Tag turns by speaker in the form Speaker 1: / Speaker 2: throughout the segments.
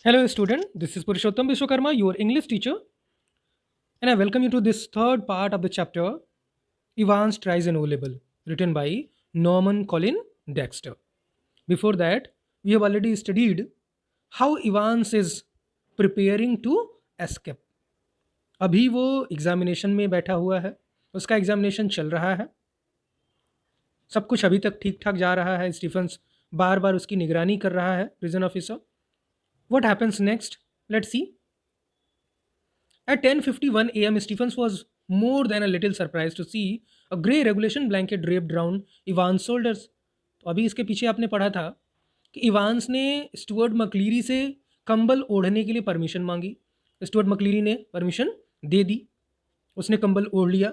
Speaker 1: Hello, student. This is Purushottam Vishwakarma, your English teacher, and I welcome you to this third part of the chapter Evans Tries an O Level, written by Norman Colin Dexter. Before that, we have already studied how Evans is preparing to escape. अभी वो examination में बैठा हुआ है, उसका examination चल रहा है, सब कुछ अभी तक ठीक ठाक जा रहा है. स्टीफन्स बार बार उसकी निगरानी कर रहा है, prison officer. What happens next? Let's see. At 10:51 a.m., Stephens was more than a little surprised to see a grey regulation blanket draped around Ivan's shoulders. तो अभी इसके पीछे आपने पढ़ा था कि इवांस ने स्टुअर्ट मकलीरी से कंबल ओढ़ने के लिए परमिशन मांगी. स्टुअर्ट मकलीरी ने परमिशन दे दी, उसने कंबल ओढ़ लिया.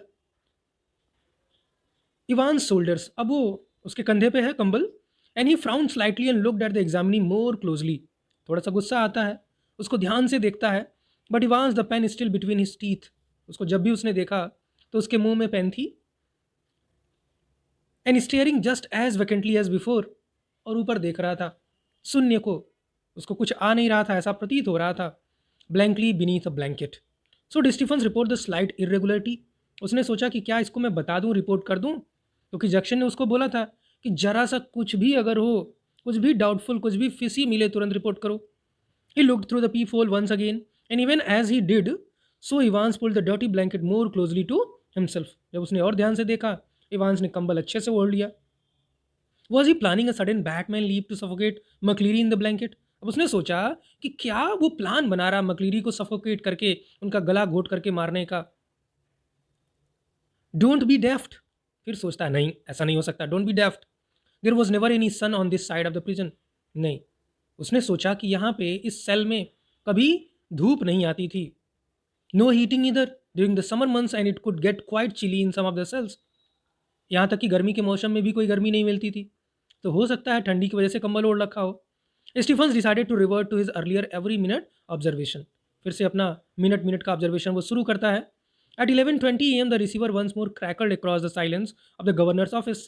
Speaker 1: इवांस शोल्डर्स, अब वो उसके कंधे पे है कंबल. And he frowned slightly and looked at the examinee more closely. थोड़ा सा गुस्सा आता है, उसको ध्यान से देखता है. But Evans the pen still between his teeth. उसको जब भी उसने देखा तो उसके मुंह में पेन थी. And staring just as vacantly as before. और ऊपर देख रहा था, शून्य को. उसको कुछ आ नहीं रहा था, ऐसा प्रतीत हो रहा था. Blankly beneath a blanket. So Stephens report the slight irregularity. उसने सोचा कि क्या इसको मैं बता दूं, रिपोर्ट कर दूं, क्योंकि जैक्सन ने उसको बोला था कि जरा सा कुछ भी अगर हो, कुछ भी डाउटफुल, कुछ भी फिसी मिले, तुरंत रिपोर्ट करो. He looked through the peephole once again, and even as he did, so Evans pulled the dirty blanket more closely to himself. जब उसने और ध्यान से देखा, इवांस ने कंबल अच्छे से ओढ़ लिया. Was he planning a sudden Batman leap to suffocate McCleary in the blanket? अब उसने सोचा कि क्या वो प्लान बना रहा मकलीरी को सफोकेट करके, उनका गला घोट करके मारने का. Don't be daft. फिर सोचता है नहीं, ऐसा नहीं हो सकता. Don't be daft. There was never any sun on this side of the prison. नहीं, उसने सोचा कि यहाँ पे इस सेल में कभी धूप नहीं आती थी. नो हीटिंग इधर during the summer months and it could get quite chilly in some of the cells. यहाँ तक कि गर्मी के मौसम में भी कोई गर्मी नहीं मिलती थी, तो हो सकता है ठंडी की वजह से कंबल ओढ़ रखा हो. Stephens decided to revert to his earlier every minute observation. फिर से अपना मिनट मिनट का ऑब्जर्वेशन वो शुरू करता है. At 11:20 AM the receiver once more crackled across the silence of the governor's office.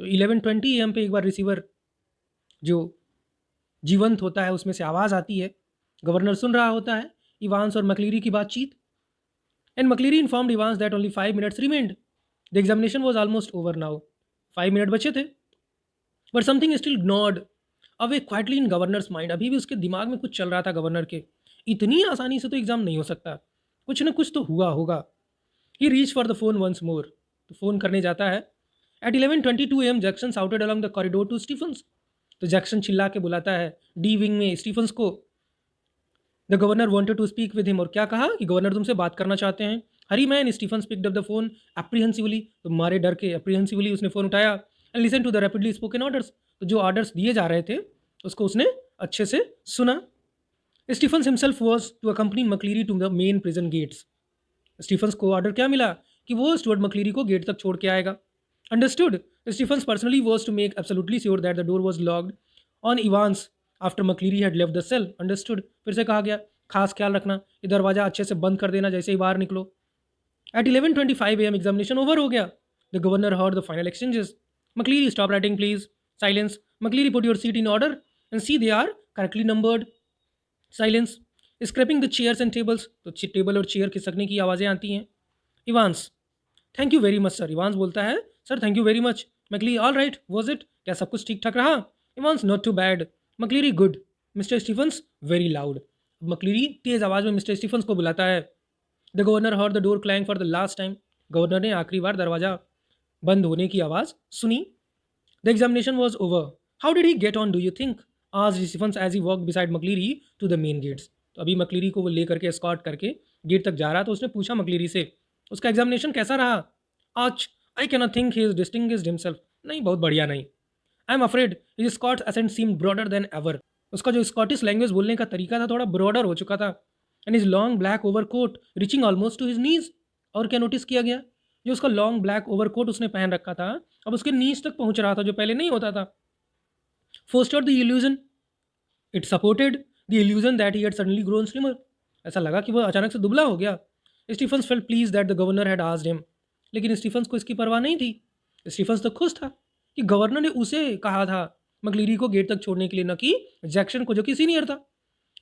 Speaker 1: तो 11:20 AM पे एक बार रिसीवर जो जीवंत होता है उसमें से आवाज़ आती है. गवर्नर सुन रहा होता है इवांस और मकलीरी की बातचीत. And McLeary informed Evans that only 5 minutes remained. The examination was almost over now. 5 minute बचे थे. But something still gnawed away quietly in governor's mind. अभी भी उसके दिमाग में कुछ चल रहा था गवर्नर के. इतनी आसानी से तो एग्जाम नहीं हो सकता, कुछ ना कुछ तो हुआ होगा. He reach for the phone once more. तो फ़ोन करने जाता है. At 11:22 AM Jackson shouted along the corridor to Stephens. तो जैक्सन चिल्ला के बुलाता है डी विंग में स्टीफन्स को. The governor wanted to speak with him. और क्या कहा कि गवर्नर तुमसे बात करना चाहते हैं. Hurry man. Stephens picked up the phone apprehensively. तो मारे डर के एप्रीहेंसिवली उसने फ़ोन उठाया. And listen to the rapidly spoken orders. तो जो ऑर्डर्स दिए जा रहे थे उसको उसने अच्छे से सुना. Stephens himself was to accompany McLeary to the main prison gates. Stephens को ऑर्डर क्या मिला कि वो स्टुअर्ट मकलीरी को गेट तक छोड़ के आएगा. Understood. Stephens personally was to make absolutely sure that the door was locked on Evans after McLeery had left the cell. Understood. फिर से कहा गया खास ख्याल रखना, ये दरवाज़ा अच्छे से बंद कर देना जैसे ही बाहर निकलो. एट 11:25 AM एग्जामिनेशन ओवर हो गया. The governor heard the final exchanges. McLeery stop writing please. Silence. McLeery put your seat in order and see they are correctly numbered. Silence. Scraping the chairs and tables. तो table और chair खिसकने की आवाज़ें आती हैं. Evans. Thank you very much sir. Evans बोलता है sir thank you very much. McLeery all right was it. क्या सब कुछ ठीक ठाक रहा. Evans not to bad. McLeery good. Mister Stephens very loud. McLeery तेज़ आवाज़ में मिस्टर स्टीफन्स को बुलाता है. The governor heard the door clang for the last time. Governor ने आखिरी बार दरवाज़ा बंद होने की आवाज़ सुनी. The examination was over. How did he get on do you think. आज Stephens as he walk beside McLeery to the main gates. तो अभी मकलीरी को वो ले करके एस्कॉर्ट करके गेट तक जा रहा. तो उसने पूछा मकलीरी से उसका एग्जामिनेशन कैसा रहा. आज I can not think he is distinguished himself. नहीं, बहुत बढ़िया नहीं. I am afraid his Scots accent seem broader than ever. उसका जो स्कॉटिश लैंग्वेज बोलने का तरीका था थोड़ा ब्रॉडर हो चुका था. And his long black overcoat reaching almost to his knees. और क्या नोटिस किया गया, जो उसका लॉन्ग ब्लैक ओवर कोट उसने पहन रखा था अब उसके नीज तक पहुंच रहा था, जो पहले नहीं होता था. Fostered the illusion. It supported the illusion that he had suddenly grown slimmer. ऐसा लगा कि वह अचानक से दुबला हो गया. Stephens felt pleased that the governor had asked him. लेकिन स्टीफन्स को इसकी परवाह नहीं थी. स्टीफन्स तो खुश था कि गवर्नर ने उसे कहा था मकलीरी को गेट तक छोड़ने के लिए, न कि जैक्सन को जो कि सीनियर था.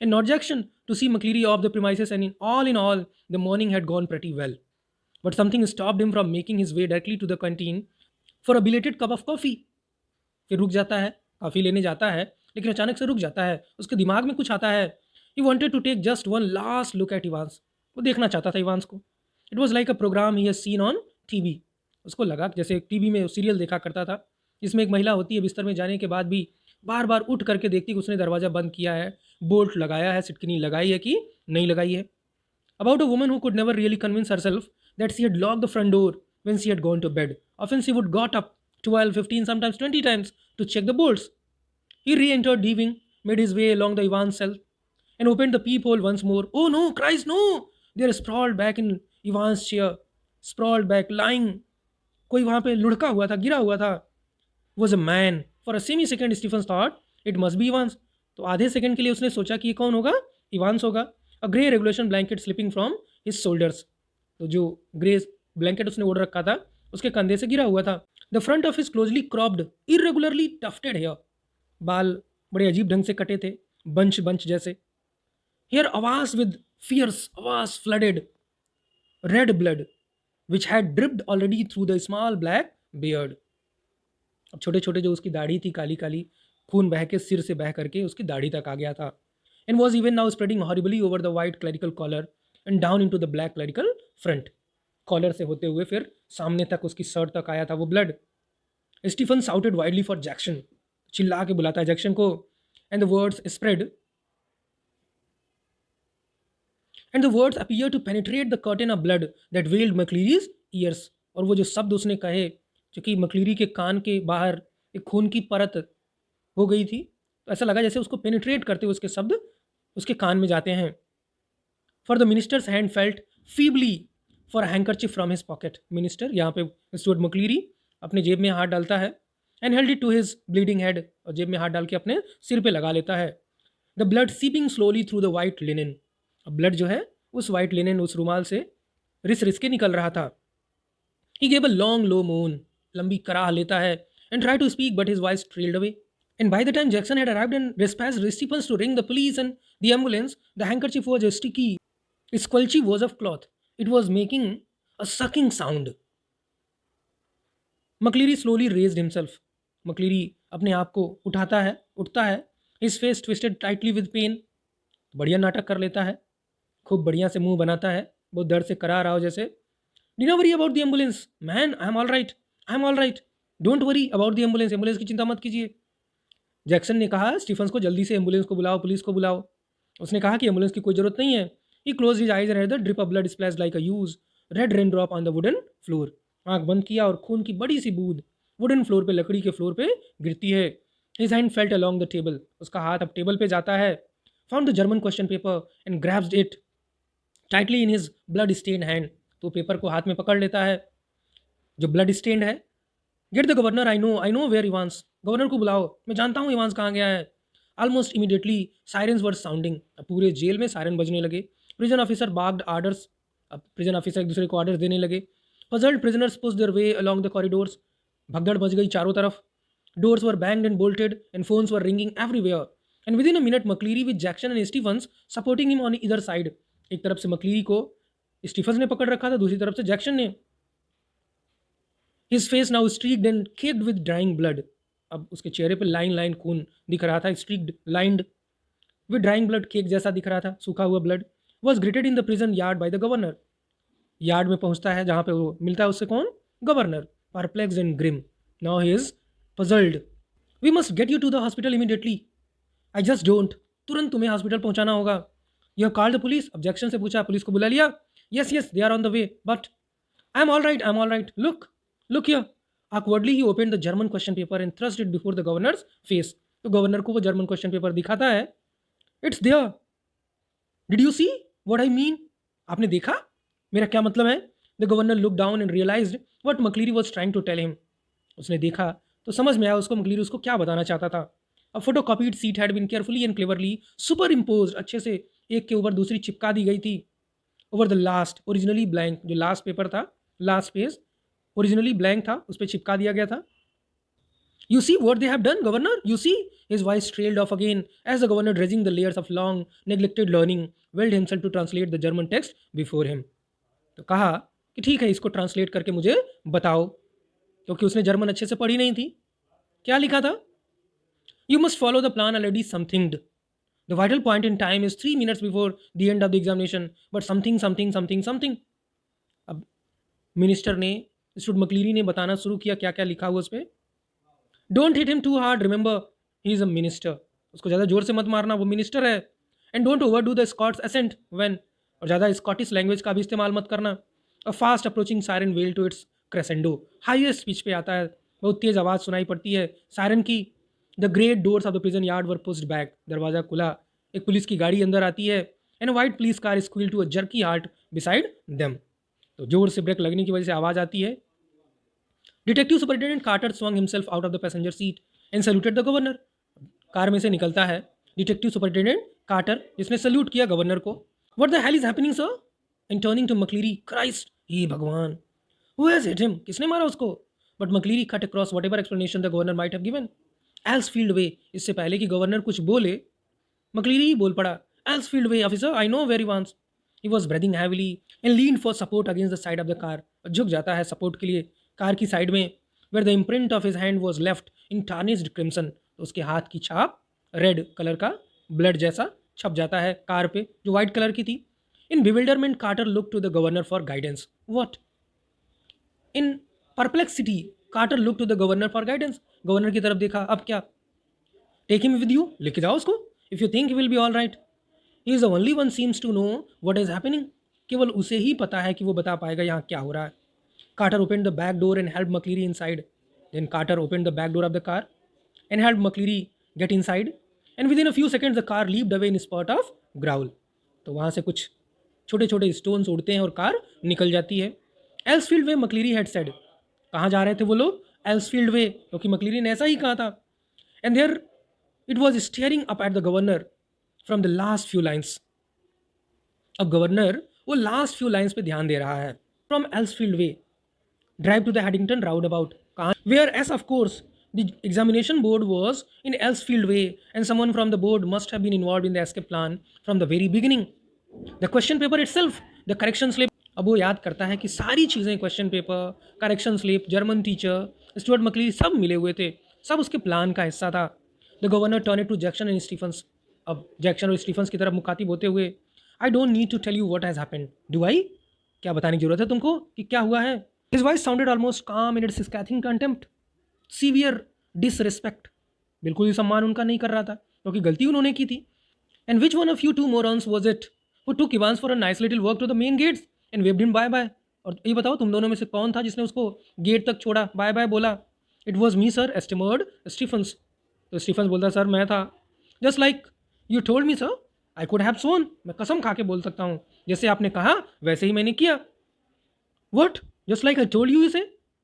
Speaker 1: and not Jackson to see McCleary off the premises, and in all, the morning had gone pretty well. But something stopped him from making his way directly to the canteen for a belated cup of coffee. फिर रुक जाता है, काफ़ी लेने जाता है, लेकिन अचानक से रुक जाता है। उसके दिमाग में कुछ आता है। He wanted to take just one last look at Evans. वो देखना चाहता था इवांस को। It was like a programme he has seen on TV. उसको लगा कि जैसे टीवी में सीरियल देखा करता था, जिसमें एक महिला होती है, बिस्तर में जाने के बाद भी बार बार उठ करके देखती कि उसने दरवाज़ा बंद किया है, बोल्ट लगाया है, सिटकिनी लगाई है कि नहीं लगाई है। About a woman who could never really convince herself that she had locked the front door when she had gone to bed. Often she would got up 12, 15, sometimes 20 times to check the bolts. He re-entered leaving, made his way along the Ivan's cell, and opened the peephole once more. Oh no, Christ, no! There sprawled back in Ivan's chair, sprawled back, lying. कोई वहां पे लुढ़का हुआ था, गिरा हुआ था. Was a man. For a semi-second, Stephen thought it must be Evans. तो आधे सेकंड के लिए उसने सोचा कि ये कौन होगा? इवांस होगा. A grey regulation blanket slipping from his shoulders. तो जो ग्रे ब्लैंकेट उसने ओढ़ रखा था उसके कंधे से गिरा हुआ था. The front of his closely cropped, irregularly tufted hair. बाल बड़े अजीब ढंग से कटे थे, बंच बंच जैसे. Hair awash with fierce, awash flooded red blood, which had dripped already through the small black beard. अब छोटे छोटे जो उसकी दाढ़ी थी काली काली, खून बह के सिर से बह करके उसकी दाढ़ी तक आ गया था. And was even now spreading horribly over the white clerical collar and down into the black clerical front. Collar से होते हुए फिर सामने तक उसकी शर्ट तक आया था वो blood. Stephen shouted widely for Jackson. चिल्ला के बुलाता है जैक्सन को. And the words spread and the words appear to penetrate the curtain of blood that veiled McLeery's ears. और वो जो शब्द उसने कहे जो कि मक्लीरी के कान के बाहर एक खून की परत हो गई थी, तो ऐसा लगा जैसे उसको पेनिट्रेट करते हुए उसके शब्द उसके कान में जाते हैं. For the minister's hand felt feebly for handkerchief from his pocket. Minister यहाँ पे स्टुअर्ट मक्लीरी अपने जेब में हाथ डालता है. And held it to his bleeding head. और जेब में हाथ डाल के अपने सिर पे लगा लेता है. The blood seeping slowly through the white linen. अब ब्लड जो है उस वाइट लिनन उस रुमाल से रिस रिस के निकल रहा था. ही गेव अ लॉन्ग लो मोन. लंबी कराह लेता है. And try to speak but his voice trailed away. And by the time Jackson had arrived and dispatched Stevens to ring the police and the ambulance, the handkerchief was a sticky, squelchy was of cloth. It was making a sucking sound. McCleary slowly raised himself. McCleary अपने आप को उठता है. His face twisted tightly with pain. बढ़िया नाटक कर लेता है. खूब बढ़िया से मुंह बनाता है. बहुत दर्द से करा रहा हो जैसे. Do not worry about the ambulance. Man, I am all right. I am all right. Don't worry about the ambulance. Ambulance की चिंता मत कीजिए. जैक्सन ने कहा स्टीफन्स को जल्दी से एम्बुलेंस को बुलाओ, पुलिस को बुलाओ. उसने कहा कि एम्बुलेंस की कोई ज़रूरत नहीं है. He close his eyes and the drip of blood splash like a huge red rain drop on the wooden floor. आंख बंद किया और खून की बड़ी सी बूंद वुडन फ्लोर पे, लकड़ी के फ्लोर पे गिरती है. His hand felt along the table. उसका हाथ अब टेबल पे जाता है. Found the German question paper and grabbed it tightly in his blood stain hand. तो पेपर को हाथ में पकड़ लेता है जो ब्लड स्टेन्ड है. Get the governor. I know where Evans. गवर्नर को बुलाओ, मैं जानता हूँ इवांस कहाँ गया है. Almost immediately sirens were sounding. अब पूरे जेल में सायरन बजने लगे. Prison officer barked orders. अब प्रिजन ऑफिसर एक दूसरे को ऑर्डर देने लगे. Puzzled prisoners push their way along the corridors. भगदड़ मच गई चारों तरफ. Doors were banged and bolted and phones were ringing everywhere. And within a minute McLeery with Jackson and Stephens supporting him on either side. एक तरफ से मक्लीरी को Stephen's ने पकड़ रखा था, दूसरी तरफ से जैक्सन ने. His face now streaked and caked with drying blood. अब उसके चेहरे पे लाइन खून दिख रहा था. Streaked, lined with drying blood, cake जैसा दिख रहा था, सूखा हुआ blood. Was greeted in the prison yard by the governor. Yard में पहुंचता है जहां पे वो मिलता है उससे कौन? Governor. Perplexed and grim. Now he is puzzled. We must get you to the hospital immediately. I just don't. तुरंत तुम्हें हॉस्पिटल पहुंचाना होगा. You have called the police. Objection से पूछा, पुलिस को बुला लिया? Yes they are on the way. But I am all right. Look here. Awkwardly he opened the German question paper and thrust it before the governor's face. तो governor को वो German question paper दिखाता है. It's there. Did you see what I mean? आपने देखा मेरा क्या मतलब है? The governor looked down and realized what McCleary was trying to tell him. उसने देखा तो समझ में आया उसको McCleary उसको क्या बताना चाहता था. A photocopied sheet had been carefully and cleverly superimposed. अच्छे से एक के ऊपर दूसरी चिपका दी गई थी. Over the last originally blank, जो लास्ट पेपर था, लास्ट पेज ओरिजिनली ब्लैंक था, उस पर चिपका दिया गया था. You see what they have done, Governor? You see? His voice trailed off again as the governor, dredging the layers of long neglected learning, willed himself to translate the German text before him. तो कहा कि ठीक है, इसको translate करके मुझे बताओ, क्योंकि उसने जर्मन अच्छे से पढ़ी नहीं थी. क्या लिखा था? You must follow the plan already somethinged. The vital point in time is 3 minutes before the end of the examination, but something, something, something, something. अब मिनिस्टर ने, स्टूड मकलीरी ने बताना शुरू किया क्या क्या लिखा हुआ उस पर. Don't hit him too hard, remember he is a minister. उसको ज़्यादा जोर से मत मारना, वो मिनिस्टर है. And don't overdo the Scots accent when, और ज़्यादा स्कॉटिश लैंग्वेज का भी इस्तेमाल मत करना. A fast approaching siren well to its crescendo, highest pitch पे आता है, बहुत तेज़ आवाज़ सुनाई पड़ती है सायरन की. The great doors of the prison yard were pushed back, दरवाज़ा खुला, एक पुलिस की गाड़ी अंदर आती है. And a white police car squeal to a jerky halt beside them. तो जोर से ब्रेक लगने की वजह से आवाज़ आती है. Detective superintendent Carter swung himself out of the passenger seat and saluted the governor. कार में से निकलता है डिटेक्टिव सुपरिटेंडेंट कार्टर, जिसने सल्यूट किया गवर्नर को. What the hell is happening sir? And turning to McLeery, Christ, हे भगवान, हु हैज हिट हिम, किसने मारा उसको? But McLeery cut across whatever explanation the governor might have given. Elsfield Way, इससे पहले कि गवर्नर कुछ बोले, मकलीरी ही बोल पड़ा. Elsfield Way officer, I know very once. He was breathing heavily and lean for support against the side of the car. झुक जाता है सपोर्ट के लिए कार की साइड में. Where the imprint of his hand was left in tarnished crimson, तो उसके हाथ की छाप रेड कलर का ब्लड जैसा छप जाता है कार पे, जो वाइट कलर की थी. In bewilderment Carter look to the governor for guidance. What? In perplexity Carter look to the governor for guidance, governor की तरफ देखा, अब क्या? टेक हिम विद यू, लेके जाओ उसको. If you think he will be all right. He is the only one seems to know what is happening, केवल उसे ही पता है कि वो बता पाएगा यहाँ क्या हो रहा है. Carter opened the back door and helped McCleary inside. Then Carter opened the back door of the car and helped McCleary get inside. And within a few seconds, the car leaped away in a spurt of growl. तो वहाँ से कुछ छोटे छोटे stones उड़ते हैं और car निकल जाती है. एल्सफील्ड वे, मकलीरी हैड सेड. कहाँ जा रहे थे वो लोग? एल्सफील्ड वे, क्योंकि मकलीरी ने ऐसा ही कहा था. And there it was staring up at the governor from the last few lines. अब गवर्नर वो लास्ट फ्यू लाइन्स पे ध्यान दे रहा है. From Elsfield Way, drive to the Haddington roundabout, whereas of course the examination board was in Elsfield Way and someone from the board must have been involved in the escape plan from the very beginning. The question paper itself, the correction slip, अब वो याद करता है कि सारी चीज़ें, question paper, correction slip, German teacher, Stuart McLeery, सब मिले हुए थे, सब उसके प्लान का हिस्सा था. The governor turn to Jackson and Stephens. अब जैक्सन और स्टीफन्स की तरफ मुखातिब होते हुए, I don't need to tell you what has happened, do I? क्या बताने की जरूरत है तुमको कि क्या हुआ है? His voice sounded almost calm in its scathing contempt. Severe disrespect. बिल्कुल ही सम्मान उनका नहीं कर रहा था, क्योंकि गलती उन्होंने की थी. And which one of you two morons was it who took Evans for a nice little walk to the main gates and waved him bye-bye? और ये बताओ तुम दोनों में से कौन था जिसने उसको गेट तक छोड़ा, बाय बाय बोला? It was me sir, estimated Stephens. तो स्टीफन्स बोलता, सर मैं था. Just like you told me sir, I could have sworn. मैं कसम खा के बोल सकता हूँ, जैसे आपने कहा वैसे ही मैंने किया. What? Just like I told you, you say?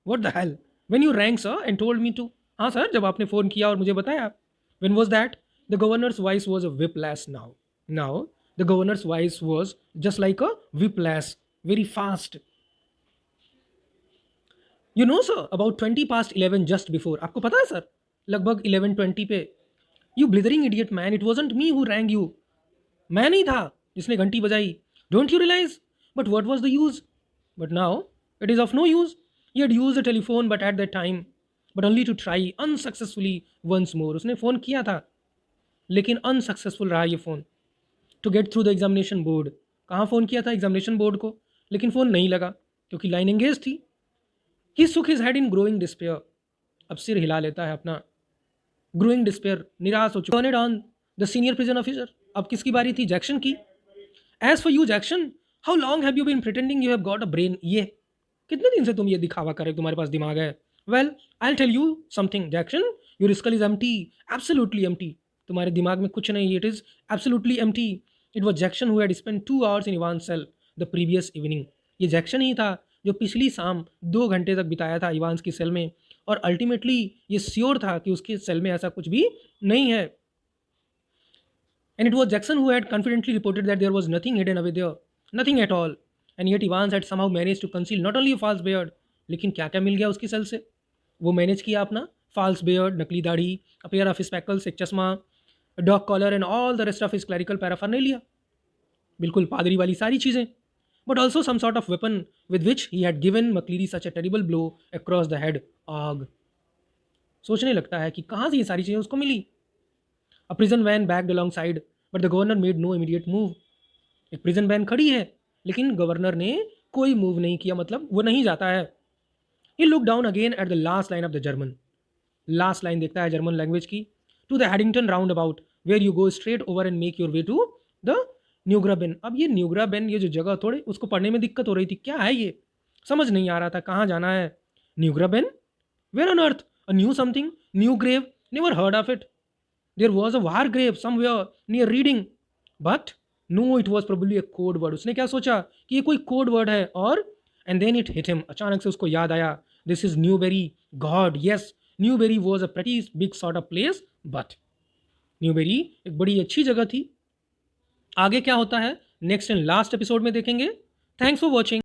Speaker 1: What the hell? When you rang, sir, and told me to. हाँ सर, जब आपने फ़ोन किया और मुझे बताया. When was that? The governor's voice was a whiplash now. Now, the governor's voice was just like a whiplash, very fast. You know, sir, about 20 past 11 just before. आपको पता है सर, लगभग 11:20 पे. You blithering idiot man, it wasn't me who rang you. मैं नहीं था जिसने घंटी बजाई. Don't you realize? But what was the use? But now, it is of no use. He had used the telephone but at that time, but only to try unsuccessfully once more. उसने phone किया था, लेकिन unsuccessful रहा ये phone. To get through the examination board. कहाँ phone किया था? Examination board को, लेकिन फ़ोन नहीं लगा क्योंकि लाइन एंगेज थी. ही सुक his head in growing despair. अब सिर हिला लेता है अपना. ग्रोइंग डिस्पेयर, निराश हो चुका. On the senior prison officer. अब किसकी बारी थी? जैक्सन की. As for you Jackson, how long have you been pretending you have got a brain? ये कितने दिन से तुम ये दिखावा कर रहे हो तुम्हारे पास दिमाग है? Well, I tell you something Jackson, your skull is empty, absolutely empty. तुम्हारे दिमाग में कुछ नहीं, it is absolutely empty. It was Jackson who had spend 2 hours in Evan cell the previous evening. ये जैक्सन ही था जो पिछली शाम 2 घंटे तक बिताया था इवान्स की सेल में, और अल्टीमेटली ये श्योर था कि उसके सेल में ऐसा कुछ भी नहीं है. And it was Jackson who had confidently reported that there was nothing hidden away there, nothing at all. And yet Evans had somehow managed to conceal not only a false beard, लेकिन क्या क्या मिल गया उसकी cell से? वो manage किया अपना false beard, नकली दाढ़ी, a pair of spectacles, एक चश्मा, a dog collar and all the rest of his clerical paraphernalia. बिल्कुल पादरी वाली सारी चीज़ें. But also some sort of weapon with which he had given McCleary such a terrible blow across the head. आग. सोचने लगता है कि कहाँ से ये सारी चीज़ें उसको मिली. A prison van backed alongside, but the governor made no immediate move. एक प्रिजन वैन खड़ी है लेकिन गवर्नर ने कोई मूव नहीं किया, मतलब वो नहीं जाता है. He looked down again at the last line of the German. Last line देखता है जर्मन लैंग्वेज की. To the Headington roundabout where you go straight over and make your way to the Neugraben. अब ये न्यूग्राबेन, ये जो जगह थोड़ी उसको पढ़ने में दिक्कत हो रही थी. क्या है ये, समझ नहीं आ रहा था कहाँ जाना है. Neugraben, where on earth, a new something, new grave, never heard of it. There was a war grave somewhere near Reading, but no it was probably a code word. उसने क्या सोचा कि ये कोई कोड वर्ड है. और and then it hit him, अचानक से उसको याद आया, this is Newbury. God yes, Newbury was a pretty big sort of place, but Newbury एक बड़ी अच्छी जगह थी. आगे क्या होता है नेक्स्ट एंड लास्ट एपिसोड में देखेंगे. Thanks for watching.